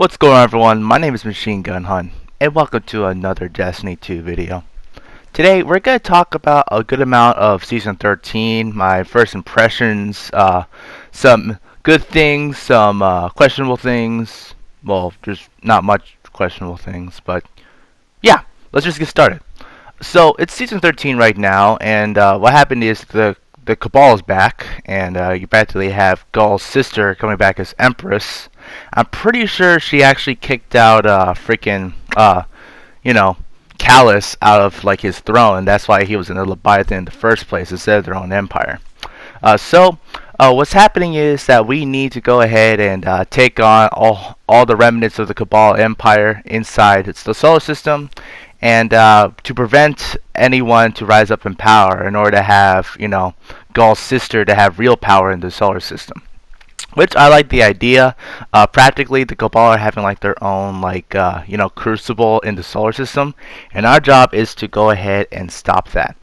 What's going on, everyone? My name is Machine Gun Hun, and welcome to another Destiny 2 video. Today we're going to talk about a good amount of Season 13, my first impressions, some good things, some questionable things. Well, there's not much questionable things, but yeah, let's just get started. So it's Season 13 right now, and what happened is the Cabal is back, and you practically have Gull's sister coming back as Empress. I'm pretty sure she actually kicked out freaking you know Callus out of like his throne, and that's why he was in the Leviathan in the first place instead of their own empire. What's happening is that we need to go ahead and take on all the remnants of the Cabal Empire inside the solar system, and to prevent anyone to rise up in power in order to have, Gull's sister to have real power in the solar system. Which I like the idea. Practically, the Cabal are having like their own crucible in the solar system, and our job is to go ahead and stop that.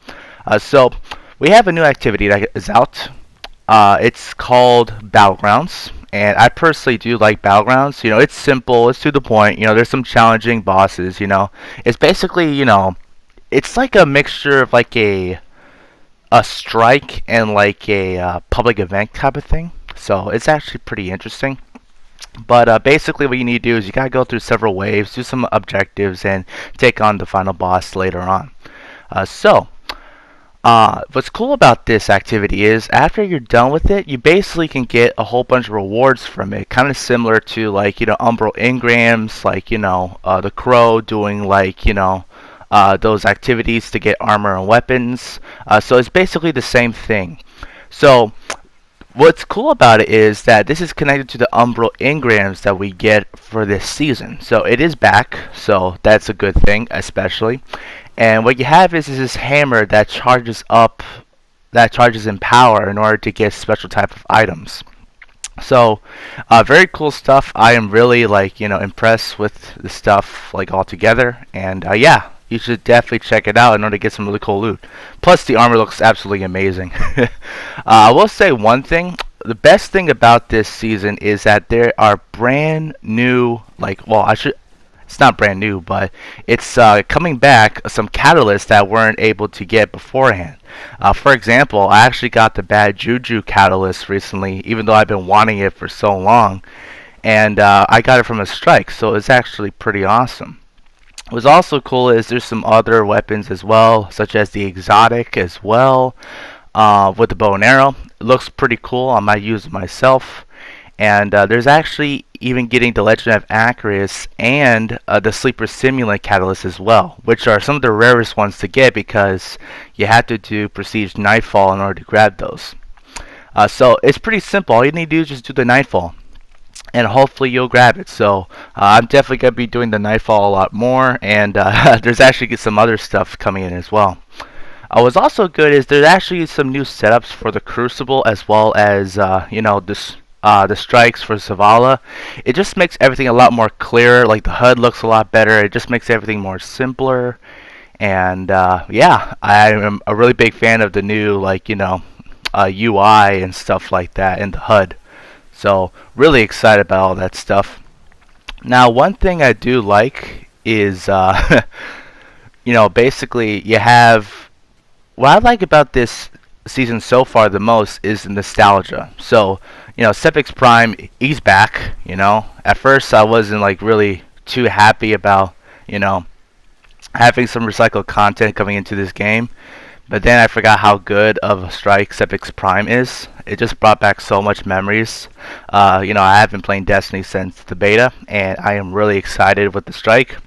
So we have a new activity that is out. It's called Battlegrounds, and I personally do like Battlegrounds. It's simple, it's to the point. There's some challenging bosses. It's basically, it's like a mixture of like a strike and like a public event type of thing. So it's actually pretty interesting. But basically, what you need to do is you gotta go through several waves, do some objectives, and take on the final boss later on. What's cool about this activity is after you're done with it, you basically can get a whole bunch of rewards from it, kind of similar to like Umbral Engrams, like the Crow doing like those activities to get armor and weapons. So it's basically the same thing. So what's cool about it is that this is connected to the Umbral Engrams that we get for this season. So it is back, so that's a good thing, especially. And what you have is this hammer that charges in power in order to get special type of items. So, very cool stuff. I am really impressed with the stuff altogether, and yeah, you should definitely check it out in order to get some really cool loot. Plus, the armor looks absolutely amazing. I will say one thing. The best thing about this season is that there are brand new, it's not brand new, but it's coming back some catalysts that weren't able to get beforehand. For example, I actually got the Bad Juju catalyst recently, even though I've been wanting it for so long, and I got it from a strike, so it's actually pretty awesome. What's also cool is there's some other weapons as well, such as the exotic as well, with the bow and arrow. It looks pretty cool. I might use it myself. And there's actually even getting the Legend of Acris and the Sleeper Simulant Catalyst as well, which are some of the rarest ones to get because you have to do Prestige Nightfall in order to grab those. So it's pretty simple. All you need to do is just do the Nightfall, and hopefully you'll grab it. So I'm definitely going to be doing the Nightfall a lot more, and there's actually some other stuff coming in as well. What's also good is there's actually some new setups for the Crucible as well as the strikes for Zavala. It just makes everything a lot more clearer. Like the HUD looks a lot better. It just makes everything more simpler. And yeah, I am a really big fan of the new UI and stuff like that in the HUD. So really excited about all that stuff. Now, one thing I do like is basically you have what I like about this season so far the most is the nostalgia. So, Sepix Prime, he's back. At first I wasn't really too happy about, having some recycled content coming into this game. But then I forgot how good of a strike Sepix Prime is. It just brought back so much memories. I have been playing Destiny since the beta, and I am really excited with the strike.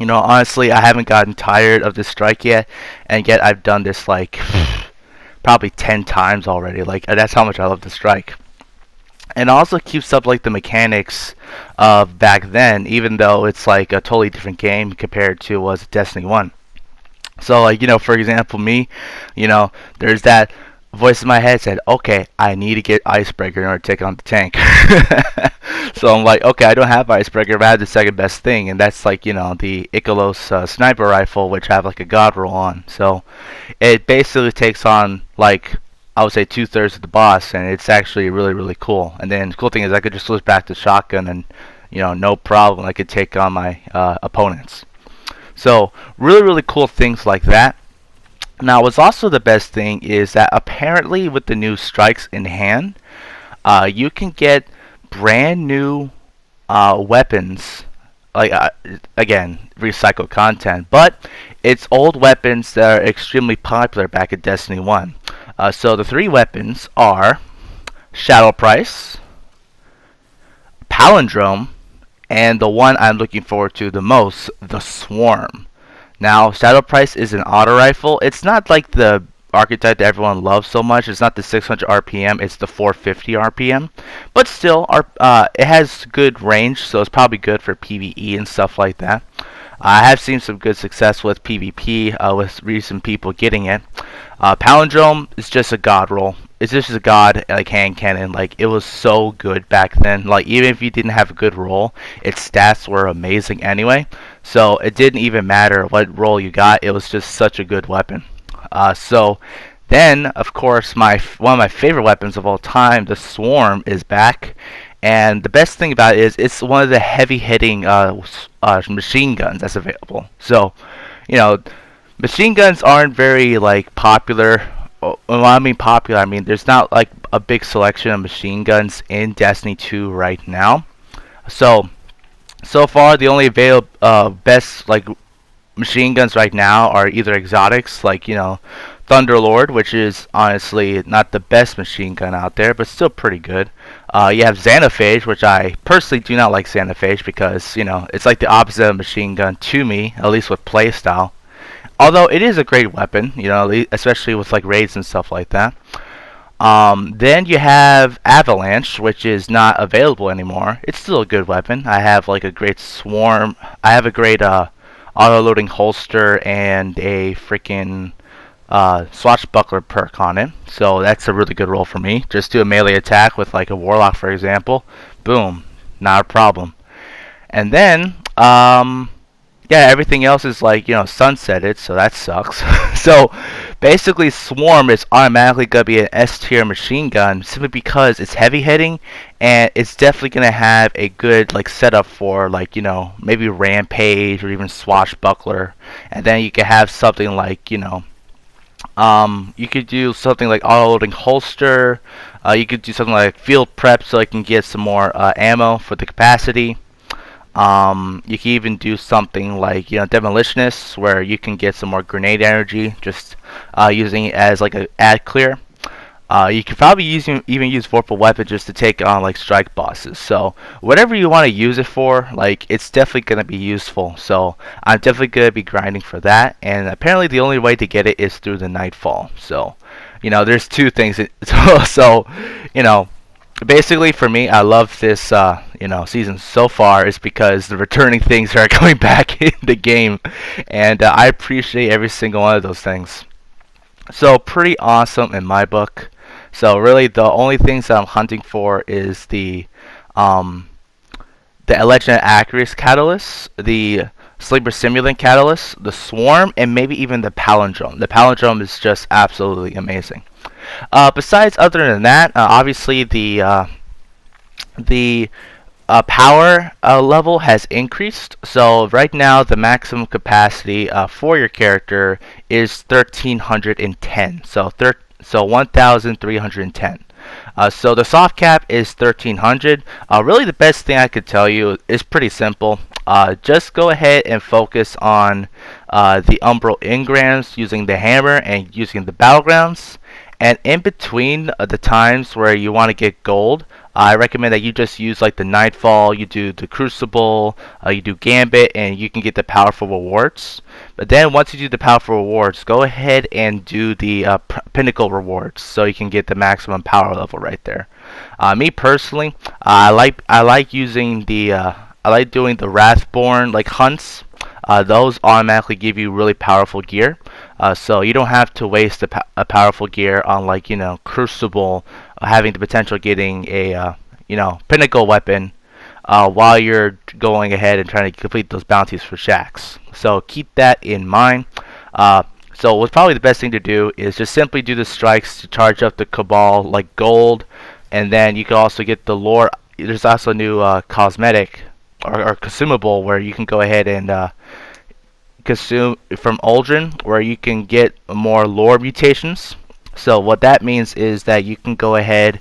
Honestly, I haven't gotten tired of this strike yet, and yet I've done this probably 10 times already. That's how much I love the strike. And it also keeps up the mechanics of back then, even though it's a totally different game compared to was Destiny 1. So for example, me, there's that voice in my head said, okay, I need to get Icebreaker in order to take on the tank. So I'm okay, I don't have Icebreaker, but I have the second best thing, and that's the Ikalos sniper rifle, which I have a god roll on. So it basically takes on I would say 2/3 of the boss, and it's actually really, really cool. And then the cool thing is I could just switch back to shotgun and no problem. I could take on my opponents. So really, really cool things like that. Now, what's also the best thing is that apparently with the new strikes in hand, you can get brand new weapons. Like again, recycled content, but it's old weapons that are extremely popular back in Destiny 1. So the three weapons are Shadow Price, Palindrome, and the one I'm looking forward to the most, the Swarm. Now, Shadow Price is an auto rifle. It's not like the archetype that everyone loves so much. It's not the 600 RPM, it's the 450 RPM. But still, it has good range, so it's probably good for PvE and stuff like that. I have seen some good success with PvP with recent people getting it. Palindrome is just a god roll. It's just a god like hand cannon. Like it was so good back then. Like even if you didn't have a good roll, its stats were amazing anyway. So it didn't even matter what roll you got. It was just such a good weapon. So then, of course, one of my favorite weapons of all time, the Swarm, is back. And the best thing about it is it's one of the heavy-hitting machine guns that's available. So, you know, machine guns aren't very like popular. When I mean popular, I mean there's not like a big selection of machine guns in Destiny 2 right now. So far, the only available best like machine guns right now are either exotics, like Thunderlord, which is honestly not the best machine gun out there, but still pretty good. You have Xenophage, which I personally do not like Xenophage because it's like the opposite of machine gun to me, at least with playstyle. Although it is a great weapon, especially with like raids and stuff like that. Then you have Avalanche, which is not available anymore. It's still a good weapon. I have like a great swarm. I have a great auto-loading holster and a freaking swashbuckler perk on it. So that's a really good roll for me. Just do a melee attack with like a warlock, for example. Boom, not a problem. And then yeah, everything else is like sunsetted, so that sucks. So basically, Swarm is automatically gonna be an S tier machine gun simply because it's heavy hitting, and it's definitely gonna have a good like setup for like maybe Rampage or even Swashbuckler, and then you can have something like you could do something like auto-loading holster. You could do something like field prep so I can get some more ammo for the capacity. You can even do something like demolitionist, where you can get some more grenade energy just using it as like a ad clear. You can probably even use Vorpal Weapon just to take on like strike bosses. So whatever you want to use it for, like it's definitely gonna be useful. So I'm definitely gonna be grinding for that. And apparently the only way to get it is through the Nightfall. So there's two things. So basically for me, I love this season so far is because the returning things are coming back in the game, and I appreciate every single one of those things. So pretty awesome in my book. So really, the only things that I'm hunting for is the Legend Accuracy Catalyst, the Sleeper Simulant Catalyst, the Swarm, and maybe even the Palindrome. The Palindrome is just absolutely amazing. Besides, other than that, obviously the power level has increased. So right now, the maximum capacity for your character is 1310. So 1310. So the soft cap is 1300. Really, the best thing I could tell you is pretty simple. Just go ahead and focus on the Umbral Engrams using the hammer and using the Battlegrounds. And in between the times where you want to get gold, I recommend that you just use like the Nightfall, you do the Crucible, you do Gambit, and you can get the powerful rewards. But then once you do the powerful rewards, go ahead and do the Pinnacle rewards, so you can get the maximum power level right there. Me personally, I like using I like doing the Wrathborn like hunts. Those automatically give you really powerful gear, so you don't have to waste a powerful gear on like Crucible, having the potential getting a Pinnacle weapon while you're going ahead and trying to complete those bounties for shacks. So keep that in mind. So what's probably the best thing to do is just simply do the strikes to charge up the Cabal like gold, and then you can also get the lore. There's also a new cosmetic or consumable where you can go ahead and consume from Aldrin, where you can get more lore mutations. So what that means is that you can go ahead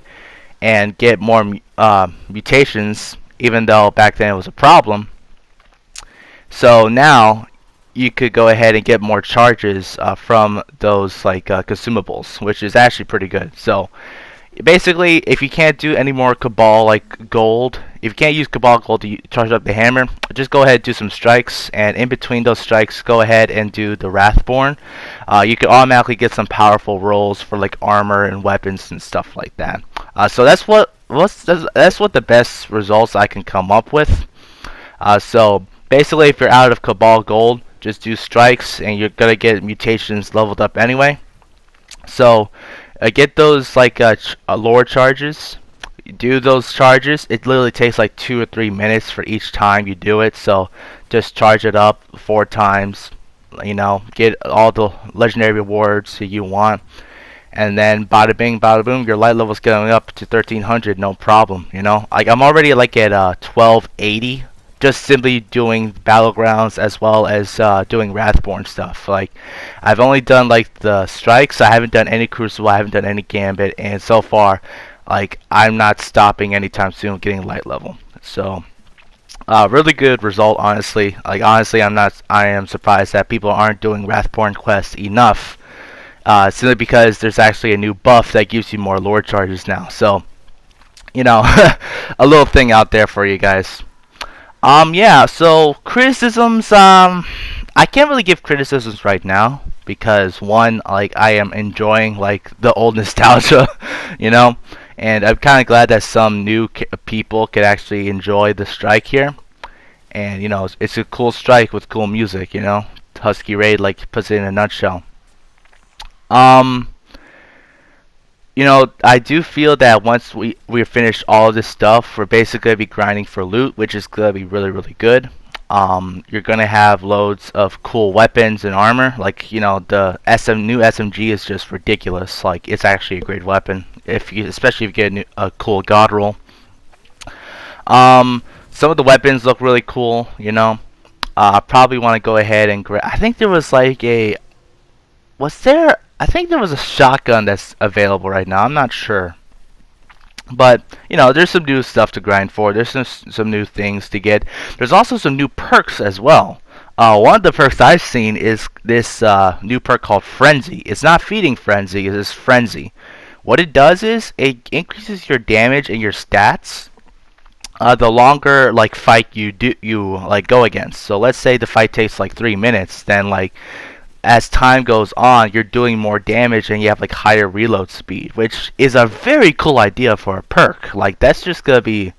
and get more mutations, even though back then it was a problem. So now you could go ahead and get more charges from those like consumables, which is actually pretty good. So basically, if you can't do any more Cabal like gold, if you can't use Cabal gold to charge up the hammer, just go ahead and do some strikes, and in between those strikes, go ahead and do the Wrathborn. You can automatically get some powerful rolls for like armor and weapons and stuff like that. So that's what the best results I can come up with. So basically, if you're out of Cabal gold, just do strikes, and you're gonna get mutations leveled up anyway. So get those like lore charges. Do those charges. It literally takes like 2 or 3 minutes for each time you do it. So just charge it up 4 times. You know, get all the legendary rewards that you want, and then bada bing, bada boom, your light level's going up to 1300, no problem. You know, like I'm already like at 1280. Just simply doing Battlegrounds as well as doing Wrathborn stuff. Like, I've only done like the strikes. I haven't done any Crucible. I haven't done any Gambit, and so far, like I'm not stopping anytime soon getting light level. So, really good result, honestly. Like honestly, I am surprised that people aren't doing Wrathborn quests enough. Simply because there's actually a new buff that gives you more lore charges now. So, you know, a little thing out there for you guys. Yeah, so criticisms, I can't really give criticisms right now because one, like I am enjoying like the old nostalgia, you know, and I'm kind of glad that some new people could actually enjoy the strike here, and you know, it's a cool strike with cool music, you know. Husky Raid like puts it in a nutshell. Um, you know, I do feel that once we finish all of this stuff, we're basically going to be grinding for loot, which is going to be really, really good. You're going to have loads of cool weapons and armor. Like, you know, the new SMG is just ridiculous. Like, it's actually a great weapon, especially if you get a cool god roll. Some of the weapons look really cool, you know. I probably want to go ahead and I think there was like a... I think there was a shotgun that's available right now. I'm not sure. But, you know, there's some new stuff to grind for. There's some new things to get. There's also some new perks as well. One of the perks I've seen is this new perk called Frenzy. It's not Feeding Frenzy, it is Frenzy. What it does is it increases your damage and your stats the longer like fight you like go against. So let's say the fight takes like 3 minutes, then like as time goes on, you're doing more damage and you have like higher reload speed, which is a very cool idea for a perk. Like that's just gonna be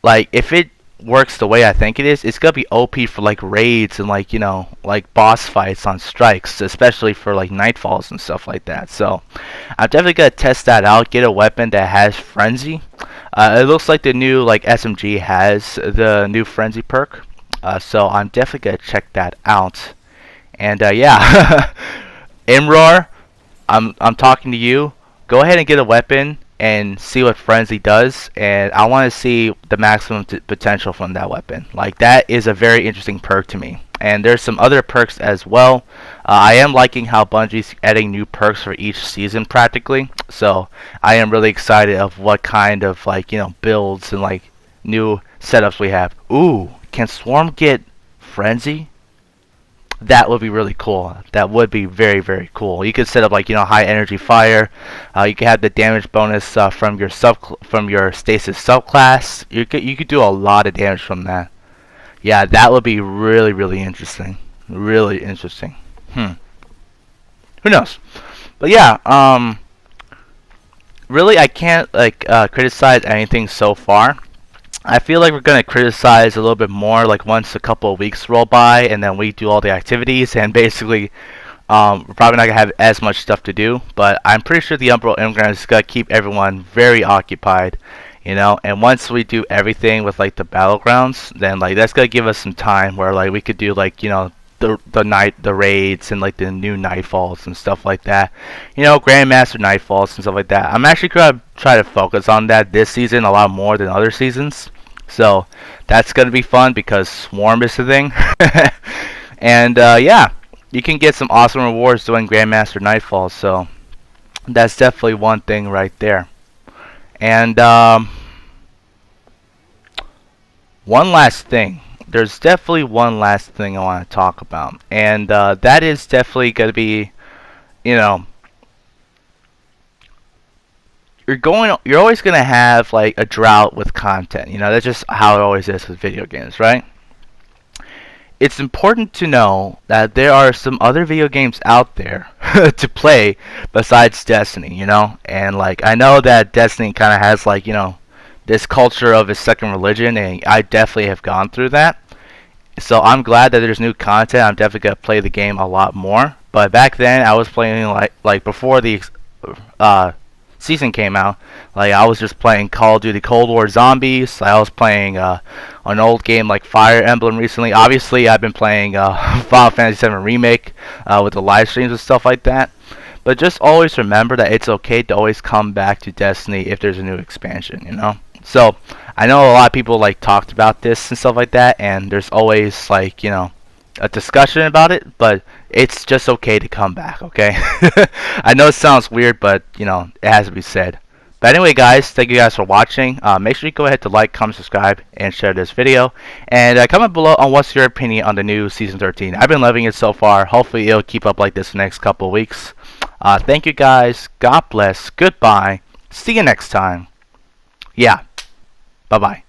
like, if it works the way I think it is, it's gonna be OP for like raids and like, you know, like boss fights on strikes, especially for like nightfalls and stuff like that. So I'm definitely gonna test that out, get a weapon that has Frenzy. It looks like the new like SMG has the new Frenzy perk, so I'm definitely gonna check that out. And yeah, Imrar, I'm talking to you. Go ahead and get a weapon and see what Frenzy does, and I want to see the maximum potential from that weapon. Like that is a very interesting perk to me. And there's some other perks as well. I am liking how Bungie's adding new perks for each season practically. So I am really excited of what kind of like, you know, builds and like new setups we have. Ooh, can Swarm get Frenzy? That would be really cool. That would be very, very cool. You could set up like, you know, high energy fire. You could have the damage bonus from your stasis subclass. You could do a lot of damage from that. Yeah, that would be really, really interesting. Really interesting. Who knows? But yeah, really I can't like criticize anything so far. I feel like we're going to criticize a little bit more like once a couple of weeks roll by and then we do all the activities, and basically we're probably not going to have as much stuff to do, but I'm pretty sure the Umbral Immigrant is going to keep everyone very occupied, you know. And once we do everything with like the Battlegrounds, then like that's going to give us some time where like we could do like, you know, the raids and like the new nightfalls and stuff like that, you know, Grandmaster nightfalls and stuff like that. I'm actually gonna try to focus on that this season a lot more than other seasons. So that's gonna be fun because Swarm is the thing. And yeah, you can get some awesome rewards doing Grandmaster Nightfall. So that's definitely one thing right there. And one last thing. There's definitely one last thing I want to talk about, and that is definitely going to be, you know, you're always going to have like a drought with content. You know, that's just how it always is with video games, right? It's important to know that there are some other video games out there to play besides Destiny, you know? And like I know that Destiny kind of has like, you know, this culture of a second religion, and I definitely have gone through that. So I'm glad that there's new content. I'm definitely gonna play the game a lot more. But back then, I was playing like before the uh, season came out. Like I was just playing Call of Duty Cold War Zombies. I was playing an old game like Fire Emblem recently. Obviously, I've been playing Final Fantasy VII Remake with the live streams and stuff like that. But just always remember that it's okay to always come back to Destiny if there's a new expansion. You know. So I know a lot of people like talked about this and stuff like that, and there's always like, you know, a discussion about it, but it's just okay to come back, okay? I know it sounds weird, but you know, it has to be said. But anyway, guys, thank you guys for watching. Make sure you go ahead to like, comment, subscribe, and share this video. And comment below on what's your opinion on the new Season 13. I've been loving it so far. Hopefully, it'll keep up like this the next couple of weeks. Thank you, guys. God bless. Goodbye. See you next time. Yeah. Bye-bye.